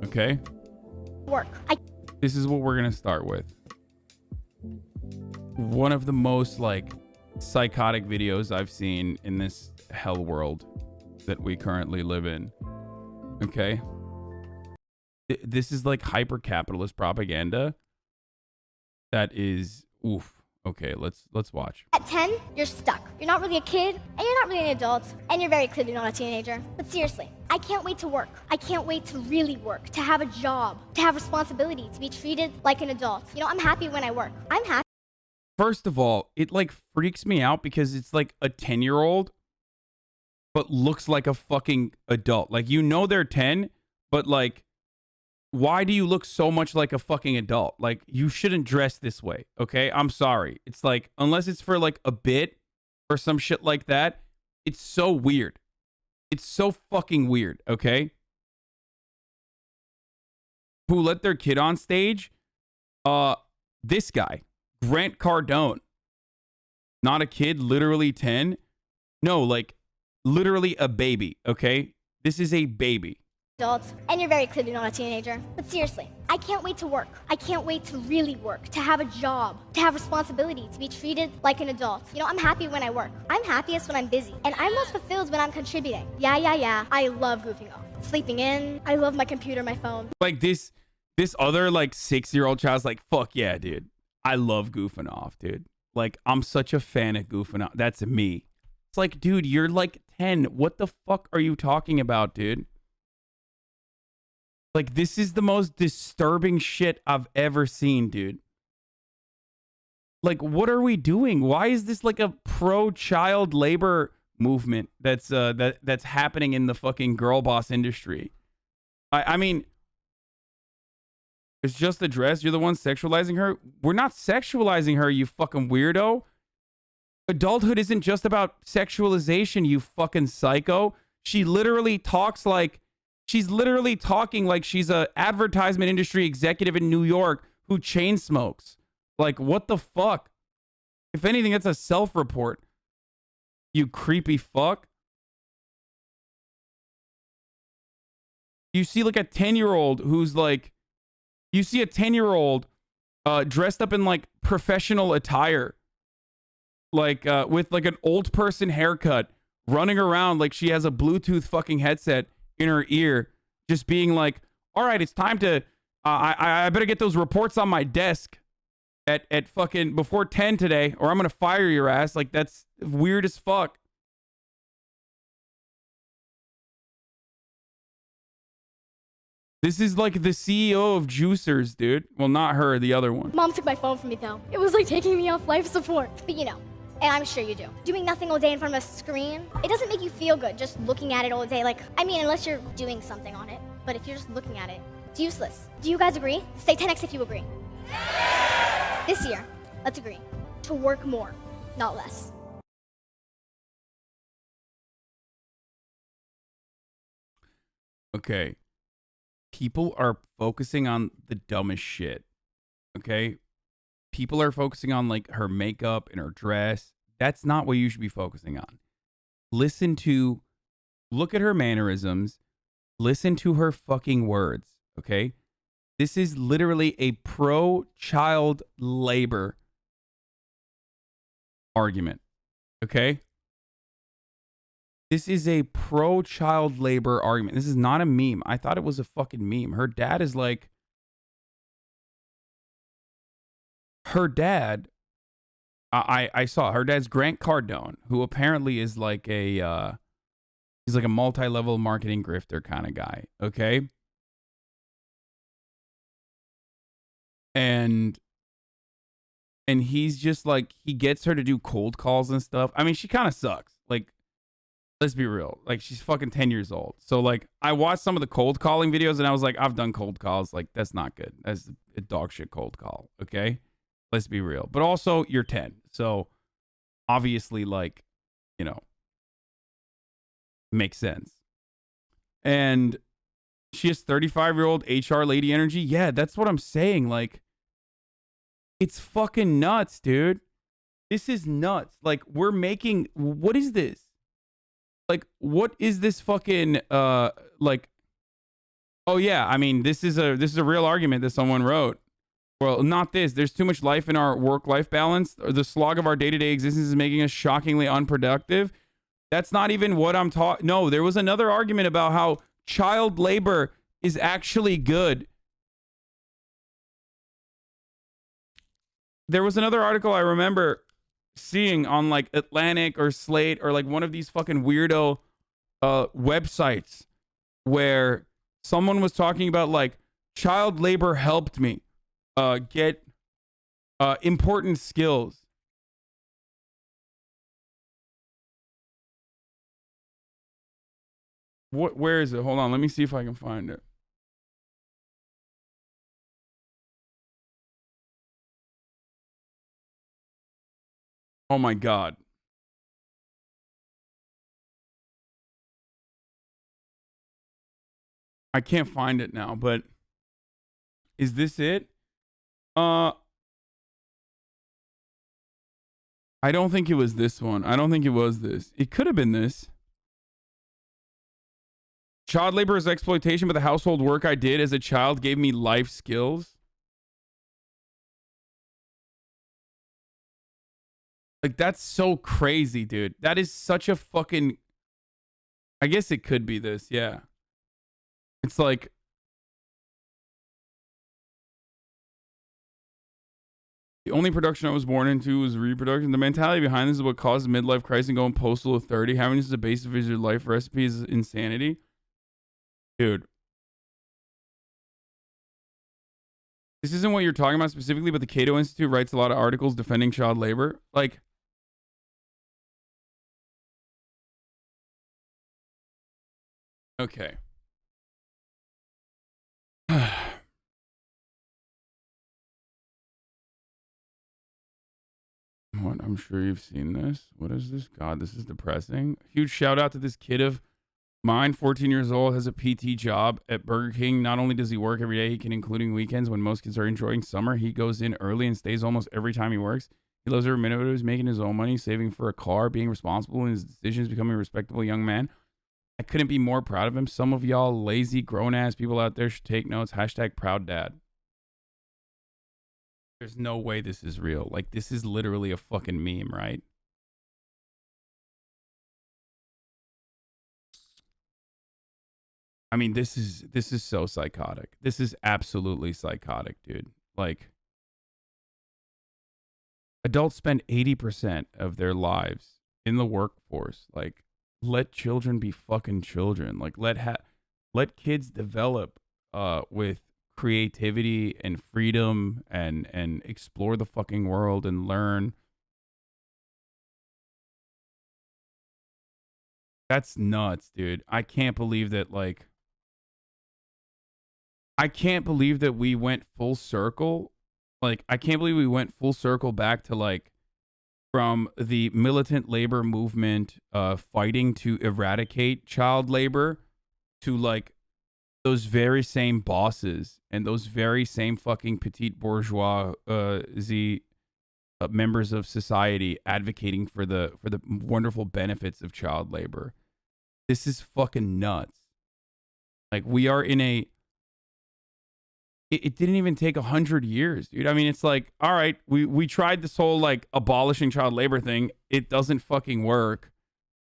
Okay? Work. This is what we're going to start with. One of the most, like, psychotic videos I've seen in this hell world that we currently live in. Okay? This is like hyper-capitalist propaganda that is... Oof. Okay, let's watch. At 10, you're stuck. You're not really a kid, and you're not really an adult, and you're very clearly not a teenager. But seriously, I can't wait to work. I can't wait to really work, to have a job, to have responsibility, to be treated like an adult. You know, I'm happy when I work. I'm happy. First of all, it like freaks me out because it's like a 10-year-old, but looks like a fucking adult. Like, you know they're 10, but like, why do you look so much like a fucking adult? Like, you shouldn't dress this way, okay? I'm sorry. It's like, unless it's for like a bit or some shit like that, it's so weird. It's so fucking weird, okay? Who let their kid on stage? This guy, Grant Cardone. Not a kid, literally 10. No, like, literally a baby, okay? This is a baby. Adults, and you're very clearly not a teenager. But seriously, I can't wait to work. I can't wait to really work, to have a job, to have responsibility, to be treated like an adult. You know, I'm happy when I work. I'm happiest when I'm busy, and I'm most fulfilled when I'm contributing. Yeah. I love goofing off. Sleeping in. I love my computer, my phone. Like, this other, like, 6-year-old child's like, fuck yeah, dude. I love goofing off, dude. Like, I'm such a fan of goofing off. That's me. It's like, dude, you're like 10. What the fuck are you talking about, dude? Like, this is the most disturbing shit I've ever seen, dude. Like, what are we doing? Why is this like a pro-child labor movement that's happening in the fucking girl boss industry? I mean, it's just a dress. You're the one sexualizing her. We're not sexualizing her, you fucking weirdo. Adulthood isn't just about sexualization, you fucking psycho. She literally talks like... She's literally talking like she's a advertisement industry executive in New York who chain smokes. Like, what the fuck? If anything, it's a self-report. You creepy fuck. You see like a 10-year-old who's like... You see a 10-year-old dressed up in like professional attire. Like, with like an old person haircut. Running around like she has a Bluetooth fucking headset in her ear, just being like, all right, it's time to I better get those reports on my desk at fucking before 10 today, or I'm gonna fire your ass. Like, that's weird as fuck. This is like the CEO of Juicers, dude. Well, not her, the other one. Mom took my phone from me, though. It was like taking me off life support. But you know, and I'm sure you do. Doing nothing all day in front of a screen, it doesn't make you feel good just looking at it all day. Like, I mean, unless you're doing something on it. But if you're just looking at it, it's useless. Do you guys agree? Say 10x if you agree. This year, let's agree to work more, not less. Okay. People are focusing on the dumbest shit. Okay? People are focusing on like her makeup and her dress. That's not what you should be focusing on. Look at her mannerisms. Listen to her fucking words. Okay? This is literally a pro-child labor argument. Okay? This is a pro-child labor argument. This is not a meme. I thought it was a fucking meme. Her dad is like... Her dad... I saw her dad's Grant Cardone, who apparently is like a... he's like a multi-level marketing grifter kind of guy. Okay? And he's just like... He gets her to do cold calls and stuff. I mean, she kind of sucks. Like... Let's be real. Like, she's fucking 10 years old. So, like, I watched some of the cold calling videos and I was like, I've done cold calls. Like, that's not good. That's a dog shit cold call. Okay? Let's be real. But also, you're 10. So, obviously, like, you know, makes sense. And she has 35-year-old HR lady energy. Yeah, that's what I'm saying. Like, it's fucking nuts, dude. This is nuts. Like, we're making... What is this? Like, what is this fucking, like, Oh yeah, I mean this is a real argument that someone wrote. Well, not this. There's too much life in our work-life balance. The slog of our day-to-day existence is making us shockingly unproductive. That's not even what I'm talking. No, there was another argument about how child labor is actually good. There was another article I remember seeing on like Atlantic or Slate or like one of these fucking weirdo websites where someone was talking about like child labor helped me get important skills. Where is it? Hold on, let me see if I can find it. Oh my god. I can't find it now, but is this it? I don't think it was this one. I don't think it was this. It could have been this. Child labor is exploitation, but the household work I did as a child gave me life skills. Like, that's so crazy, dude. That is such a fucking... I guess it could be this, yeah. It's like... The only production I was born into was reproduction. The mentality behind this is what causes midlife crisis and going postal at 30. Having this as a base of your life recipe is insanity. Dude. This isn't what you're talking about specifically, but the Cato Institute writes a lot of articles defending child labor. Like... Okay. What? I'm sure you've seen this. What is this? God, this is depressing. Huge shout out to this kid of mine, 14 years old, has a PT job at Burger King. Not only does he work every day, he can, including weekends when most kids are enjoying summer. He goes in early and stays almost every time he works. He loves every minute of it. He's making his own money, saving for a car, being responsible in his decisions, becoming a respectable young man. I couldn't be more proud of him. Some of y'all lazy, grown-ass people out there should take notes. Hashtag proud dad. There's no way this is real. Like, this is literally a fucking meme, right? I mean, this is so psychotic. This is absolutely psychotic, dude. Like, adults spend 80% of their lives in the workforce. Like, let children be fucking children. Like, let kids develop with creativity and freedom and explore the fucking world and learn. That's nuts, dude. I can't believe that, like, I can't believe that we went full circle. Like, I can't believe we went full circle back to, like, from the militant labor movement fighting to eradicate child labor to, like, those very same bosses and those very same fucking petite bourgeois members of society advocating for the wonderful benefits of child labor. This is fucking nuts. Like, we are in a... It didn't even take 100 years, dude. I mean, it's like, all right, we tried this whole, like, abolishing child labor thing. It doesn't fucking work.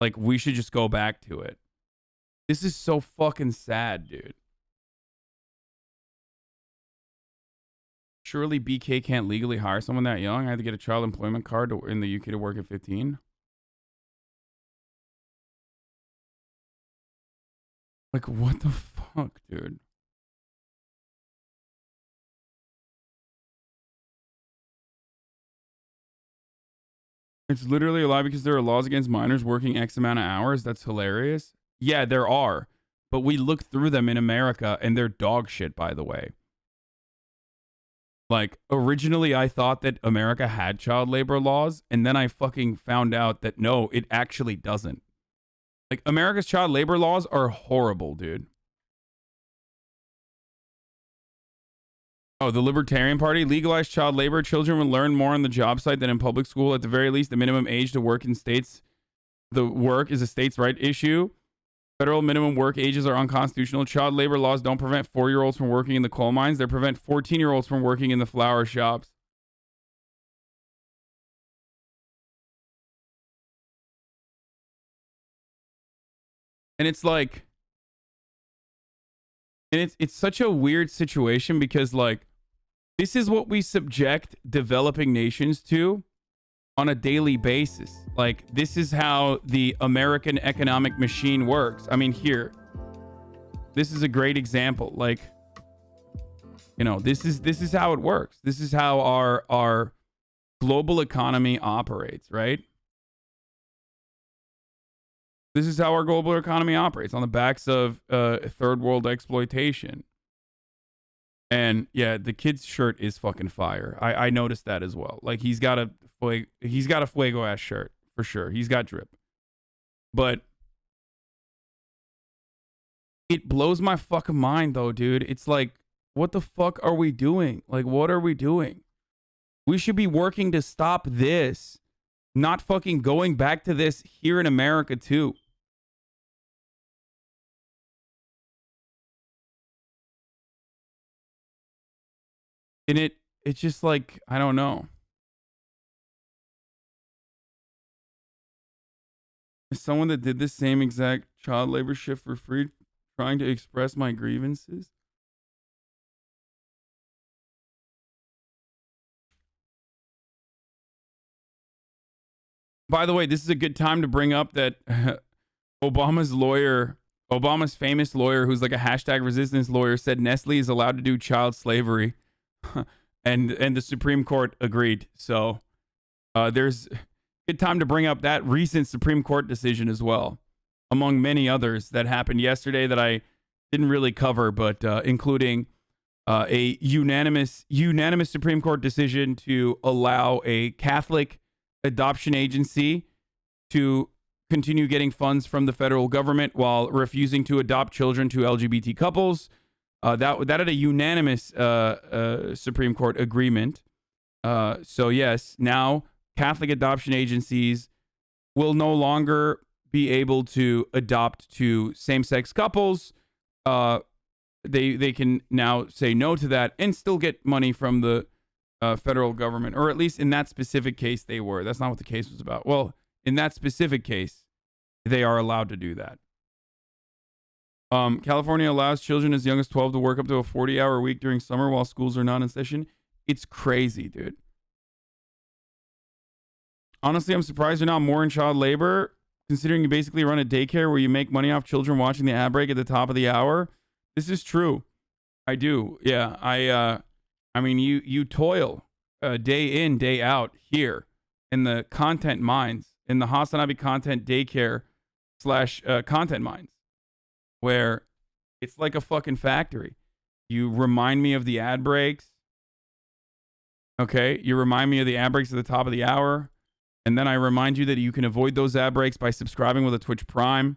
Like, we should just go back to it. This is so fucking sad, dude. Surely BK can't legally hire someone that young. I had to get a child employment card in the UK to work at 15. Like, what the fuck, dude? It's literally a lie because there are laws against minors working X amount of hours. That's hilarious. Yeah, there are. But we look through them in America and they're dog shit, by the way. Like, originally I thought that America had child labor laws, and then I fucking found out that no, it actually doesn't. Like, America's child labor laws are horrible, dude. Oh, the Libertarian Party legalized child labor. Children will learn more on the job site than in public school. At the very least, the minimum age to work in states, the work is a states' right issue. Federal minimum work ages are unconstitutional. Child labor laws don't prevent 4-year-olds from working in the coal mines. They prevent 14-year-olds from working in the flower shops. And it's like, and it's such a weird situation because like, this is what we subject developing nations to on a daily basis. Like, this is how the American economic machine works. I mean, here, this is a great example. Like, you know, this is how it works. This is how our global economy operates, right? This is how our global economy operates, on the backs of third world exploitation. And yeah, the kid's shirt is fucking fire. I noticed that as well. Like, he's got a fuego ass shirt for sure. He's got drip. But it blows my fucking mind though, dude. It's like, what the fuck are we doing? Like, what are we doing? We should be working to stop this, not fucking going back to this here in America too. And it's just like, I don't know. As someone that did the same exact child labor shift for free, trying to express my grievances. By the way, this is a good time to bring up that Obama's famous lawyer, who's like a hashtag resistance lawyer, said Nestle is allowed to do child slavery. and the Supreme Court agreed. So there's a good time to bring up that recent Supreme Court decision as well, among many others that happened yesterday that I didn't really cover, but including a unanimous Supreme Court decision to allow a Catholic adoption agency to continue getting funds from the federal government while refusing to adopt children to LGBT couples. That had a unanimous Supreme Court agreement. So yes, now Catholic adoption agencies will no longer be able to adopt to same-sex couples. They can now say no to that and still get money from the federal government, or at least in that specific case they were. That's not what the case was about. Well, in that specific case, they are allowed to do that. California allows children as young as 12 to work up to a 40-hour week during summer while schools are not in session. It's crazy, dude. Honestly, I'm surprised you're not more in child labor, considering you basically run a daycare where you make money off children watching the ad break at the top of the hour. This is true. I do. Yeah. I mean, you toil day in, day out here in the content mines, in the Hasanabi content daycare / content mines, where it's like a fucking factory. You remind me of the ad breaks. Okay. You remind me of the ad breaks at the top of the hour. And then I remind you that you can avoid those ad breaks by subscribing with a Twitch Prime,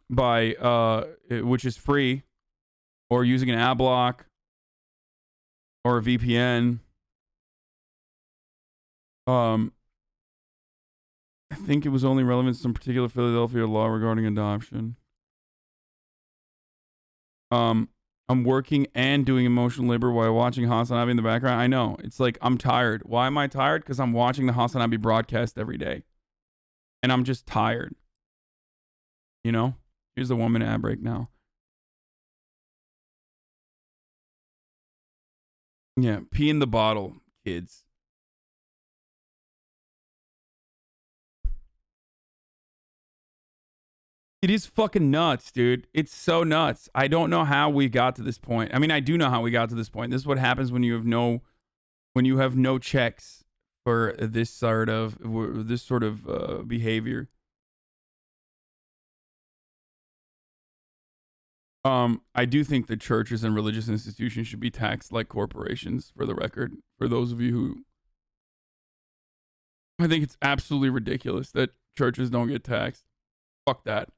which is free, or using an ad block or a VPN. I think it was only relevant to some particular Philadelphia law regarding adoption. I'm working and doing emotional labor while watching Hasanabi in the background. I know. It's like, I'm tired. Why am I tired? Because I'm watching the Hasanabi broadcast every day. And I'm just tired. You know? Here's the 1-minute ad break now. Yeah, pee in the bottle, kids. It is fucking nuts, dude. It's so nuts. I don't know how we got to this point. I mean, I do know how we got to this point. This is what happens when you have no checks for this sort of behavior. I do think that churches and religious institutions should be taxed like corporations, for the record. For those of you who... I think it's absolutely ridiculous that churches don't get taxed. Fuck that.